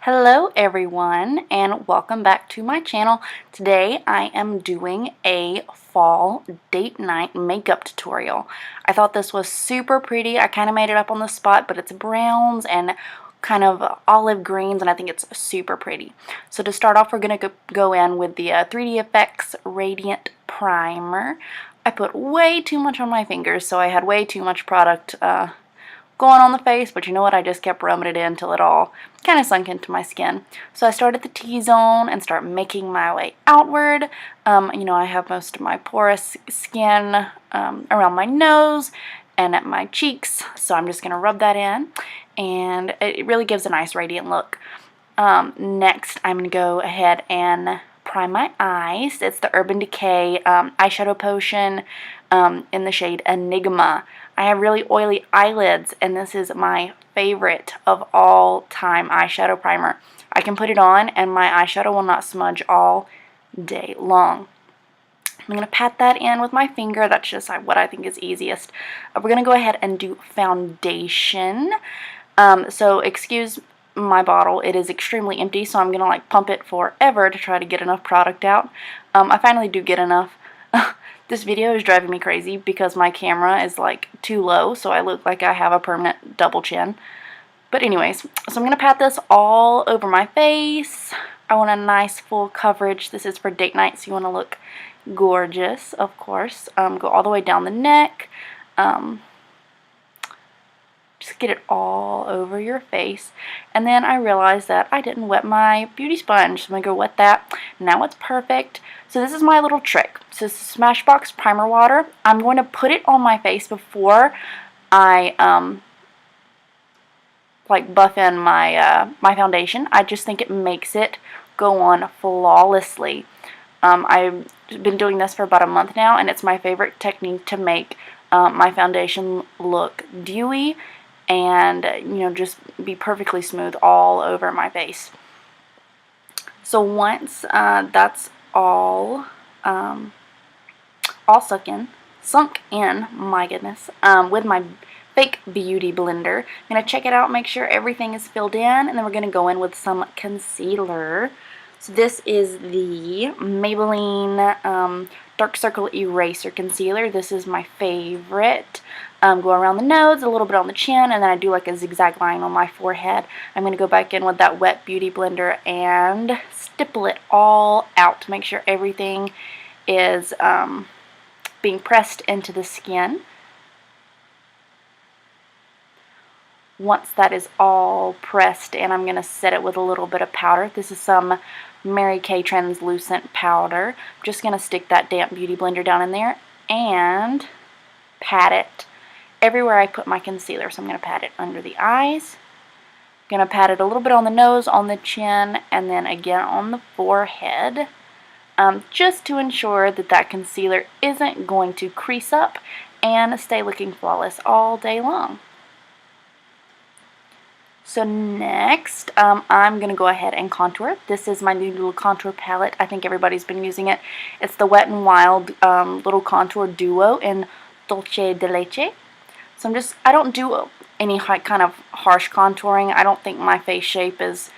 Hello everyone and welcome back to my channel. Today I am doing a fall date night makeup tutorial. I thought this was super pretty. I kind of made it up on the spot, but it's browns and kind of olive greens and I think it's super pretty. So to start off, we're going to go in with the 3D Effects Radiance Primer. I put way too much on my fingers, so I had way too much product going on the face, but you know what, I just kept rubbing it in until it all kind of sunk into my skin. So I start at the T-zone and start making my way outward. You know, I have most of my porous skin around my nose and at my cheeks, so I'm just going to rub that in, and it really gives a nice radiant look. Next, I'm going to go ahead and prime my eyes. It's the Urban Decay eyeshadow potion in the shade Enigma. I have really oily eyelids, and this is my favorite of all time eyeshadow primer. I can put it on and my eyeshadow will not smudge all day long. I'm going to pat that in with my finger. That's just what I think is easiest. We're going to go ahead and do foundation. So excuse my bottle, it is extremely empty, so I'm going to like pump it forever to try to get enough product out. I finally do get enough. This video is driving me crazy because my camera is like too low, so I look like I have a permanent double chin. But anyways, so I'm going to pat this all over my face. I want a nice full coverage. This is for date night, so you want to look gorgeous, of course. Go all the way down the neck. Just get it all over your face. And then I realized that I didn't wet my beauty sponge, so I'm going to go wet that. Now it's perfect. So this is my little trick. So this is Smashbox primer water. I'm going to put it on my face before I like buff in my my foundation. I just think it makes it go on flawlessly. I've been doing this for about a month now, and it's my favorite technique to make my foundation look dewy and, you know, just be perfectly smooth all over my face. So once that's all sunk in, my goodness, with my fake beauty blender, I'm going to check it out, make sure everything is filled in, and then we're going to go in with some concealer. So this is the Maybelline Dark Circle Eraser Concealer. This is my favorite. Go around the nose, a little bit on the chin, and then I do like a zigzag line on my forehead. I'm going to go back in with that wet beauty blender and stipple it all out to make sure everything is being pressed into the skin. Once that is all pressed, and I'm going to set it with a little bit of powder. This is some Mary Kay translucent powder. I'm just going to stick that damp beauty blender down in there and pat it everywhere I put my concealer. So I'm going to pat it under the eyes. I'm going to pat it a little bit on the nose, on the chin, and then again on the forehead. Just to ensure that that concealer isn't going to crease up and stay looking flawless all day long. So next, I'm going to go ahead and contour. This is my new little contour palette. I think everybody's been using it. It's the Wet n Wild little contour duo in Dulce de Leche. So I don't do any kind of harsh contouring. I don't think my face shape is,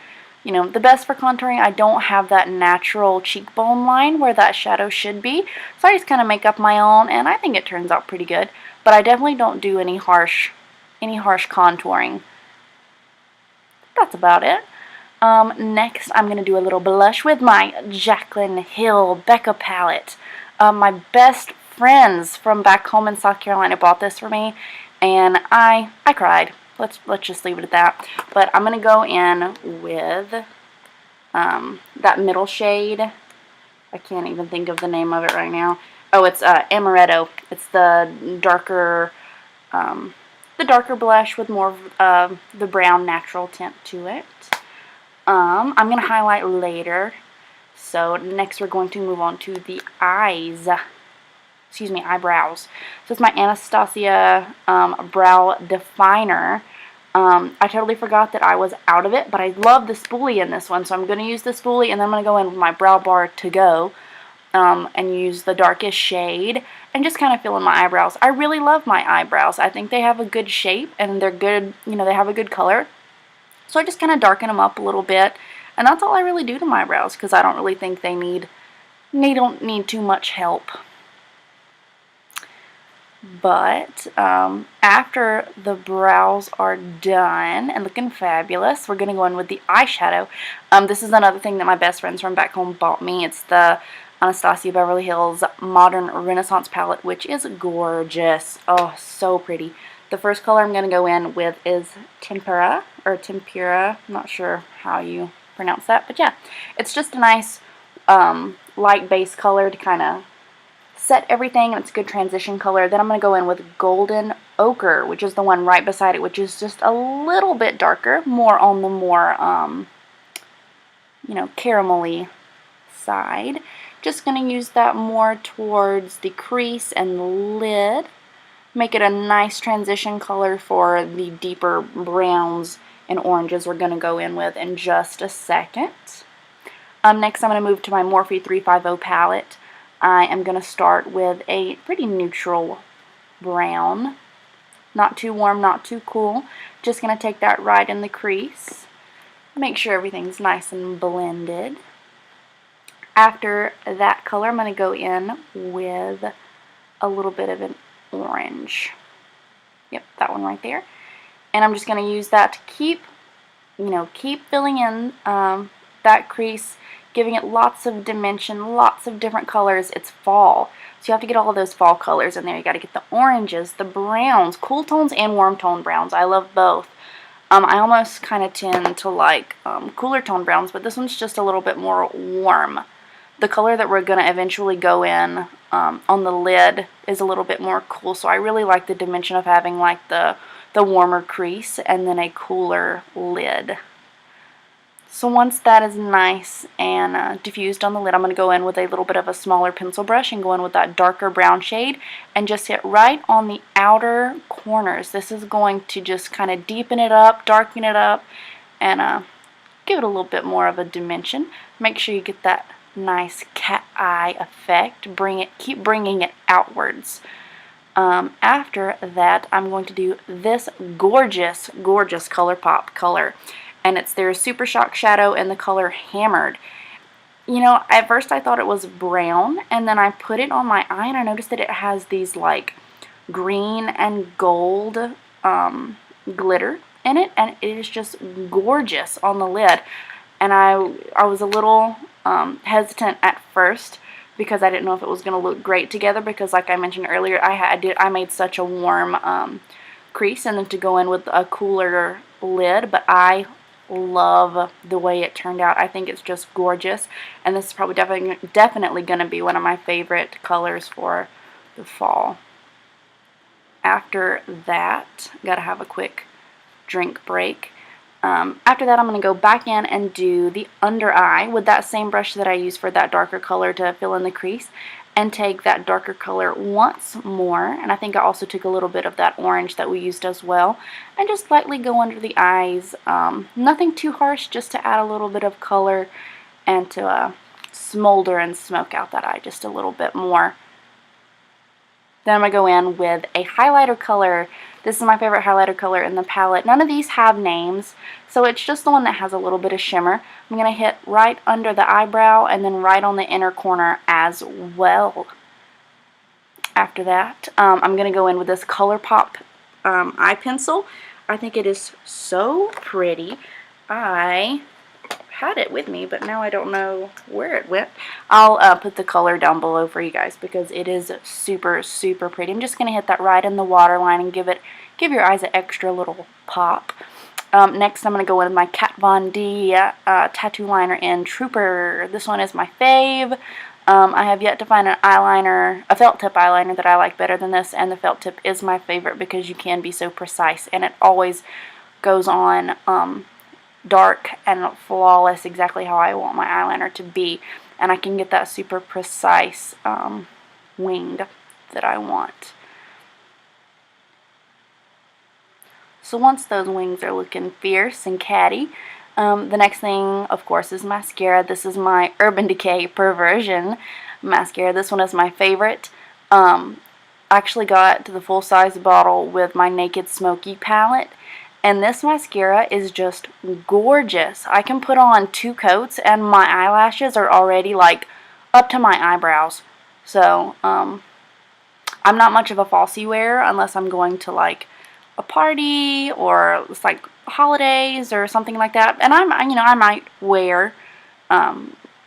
you know, the best for contouring. I don't have that natural cheekbone line where that shadow should be. So I just kind of make up my own, and I think it turns out pretty good. But I definitely don't do any harsh contouring. That's about it. Next, I'm going to do a little blush with my Jaclyn Hill Becca palette. My best friends from back home in South Carolina bought this for me, and I cried. Let's just leave it at that. But I'm going to go in with that middle shade. I can't even think of the name of it right now. Oh, it's Amoretto. It's the darker blush with more of the brown natural tint to it. I'm going to highlight later. So next we're going to move on to the eyes. Excuse me, eyebrows. So it's my Anastasia brow definer. I totally forgot that I was out of it, but I love the spoolie in this one. So I'm going to use the spoolie, and then I'm going to go in with my brow bar to go. And use the darkest shade and just kind of fill in my eyebrows. I really love my eyebrows. I think they have a good shape and they're good, you know, they have a good color. So I just kind of darken them up a little bit, and that's all I really do to my brows because I don't really think they don't need too much help. But after the brows are done and looking fabulous, we're going to go in with the eyeshadow. This is another thing that my best friends from back home bought me. It's the Anastasia Beverly Hills Modern Renaissance palette, which is gorgeous. Oh, so pretty. The first color I'm going to go in with is Tempera, or Tempera. I'm not sure how you pronounce that, but yeah. It's just a nice light base color to kind of set everything, and it's a good transition color. Then I'm going to go in with Golden Ochre, which is the one right beside it, which is just a little bit darker, more on the more, you know, caramelly side. Just going to use that more towards the crease and the lid. Make it a nice transition color for the deeper browns and oranges we're going to go in with in just a second. Next I'm going to move to my Morphe 350 palette. I am going to start with a pretty neutral brown. Not too warm, not too cool. Just going to take that right in the crease. Make sure everything's nice and blended. After that color, I'm going to go in with a little bit of an orange. Yep, that one right there. And I'm just going to use that to keep filling in that crease, giving it lots of dimension, lots of different colors. It's fall, so you have to get all of those fall colors in there. You got to get the oranges, the browns, cool tones and warm tone browns. I love both. I almost kind of tend to like cooler tone browns, but this one's just a little bit more warm. The color that we're going to eventually go in on the lid is a little bit more cool, so I really like the dimension of having like the warmer crease and then a cooler lid. So once that is nice and diffused on the lid, I'm going to go in with a little bit of a smaller pencil brush and go in with that darker brown shade and just hit right on the outer corners. This is going to just kind of deepen it up, darken it up, and give it a little bit more of a dimension. Make sure you get that nice cat eye effect. Keep bringing it outwards. After that, I'm going to do this gorgeous, gorgeous ColourPop color. And it's their Super Shock Shadow in the color Hammered. You know, at first I thought it was brown, and then I put it on my eye, and I noticed that it has these, like, green and gold glitter in it, and it is just gorgeous on the lid. And I was a little hesitant at first because I didn't know if it was going to look great together because, like I mentioned earlier, I made such a warm crease, and then to go in with a cooler lid, but I love the way it turned out. I think it's just gorgeous, and this is probably definitely going to be one of my favorite colors for the fall. After that, gotta have a quick drink break. After that, I'm going to go back in and do the under eye with that same brush that I used for that darker color to fill in the crease, and take that darker color once more, and I think I also took a little bit of that orange that we used as well, and just lightly go under the eyes. Nothing too harsh, just to add a little bit of color and to smolder and smoke out that eye just a little bit more. Then I'm going to go in with a highlighter color. This is my favorite highlighter color in the palette. None of these have names, so it's just the one that has a little bit of shimmer. I'm going to hit right under the eyebrow and then right on the inner corner as well. After that, I'm going to go in with this ColourPop eye pencil. I think it is so pretty. I had it with me, but now I don't know where it went. I'll put the color down below for you guys because it is super, super pretty. I'm just going to hit that right in the waterline and give your eyes an extra little pop. Next, I'm going to go in with my Kat Von D tattoo liner in Trooper. This one is my fave. I have yet to find an eyeliner, a felt tip eyeliner that I like better than this, and the felt tip is my favorite because you can be so precise, and it always goes on dark and flawless, exactly how I want my eyeliner to be, and I can get that super precise winged that I want. So once those wings are looking fierce and catty, the next thing, of course, is mascara. This is my Urban Decay Perversion mascara. This one is my favorite. I actually got the full-size bottle with my Naked Smoky palette, And this mascara is just gorgeous. I can put on 2 coats and my eyelashes are already like up to my eyebrows. So, I'm not much of a falsie wearer unless I'm going to like a party or it's like holidays or something like that. And I might wear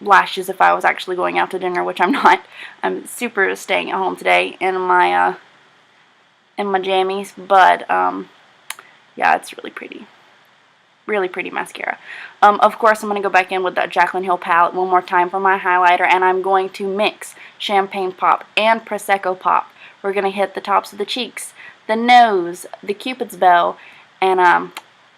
lashes if I was actually going out to dinner, which I'm not. I'm super staying at home today in my jammies, but yeah, it's really pretty. Really pretty mascara. Of course, I'm going to go back in with that Jaclyn Hill palette one more time for my highlighter, and I'm going to mix Champagne Pop and Prosecco Pop. We're going to hit the tops of the cheeks, the nose, the Cupid's bow, and I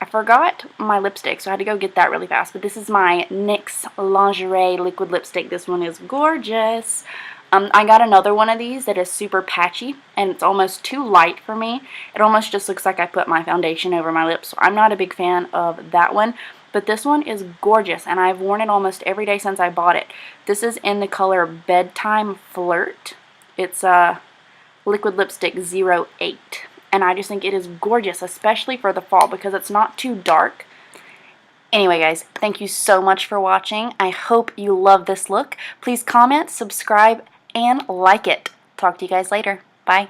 forgot my lipstick, so I had to go get that really fast. But this is my NYX Lingerie Liquid Lipstick. This one is gorgeous. I got another one of these that is super patchy, and it's almost too light for me. It almost just looks like I put my foundation over my lips, so I'm not a big fan of that one. But this one is gorgeous, and I've worn it almost every day since I bought it. This is in the color Bedtime Flirt. It's Liquid Lipstick 08, and I just think it is gorgeous, especially for the fall, because it's not too dark. Anyway, guys, thank you so much for watching. I hope you love this look. Please comment, subscribe, and like it. Talk to you guys later. Bye.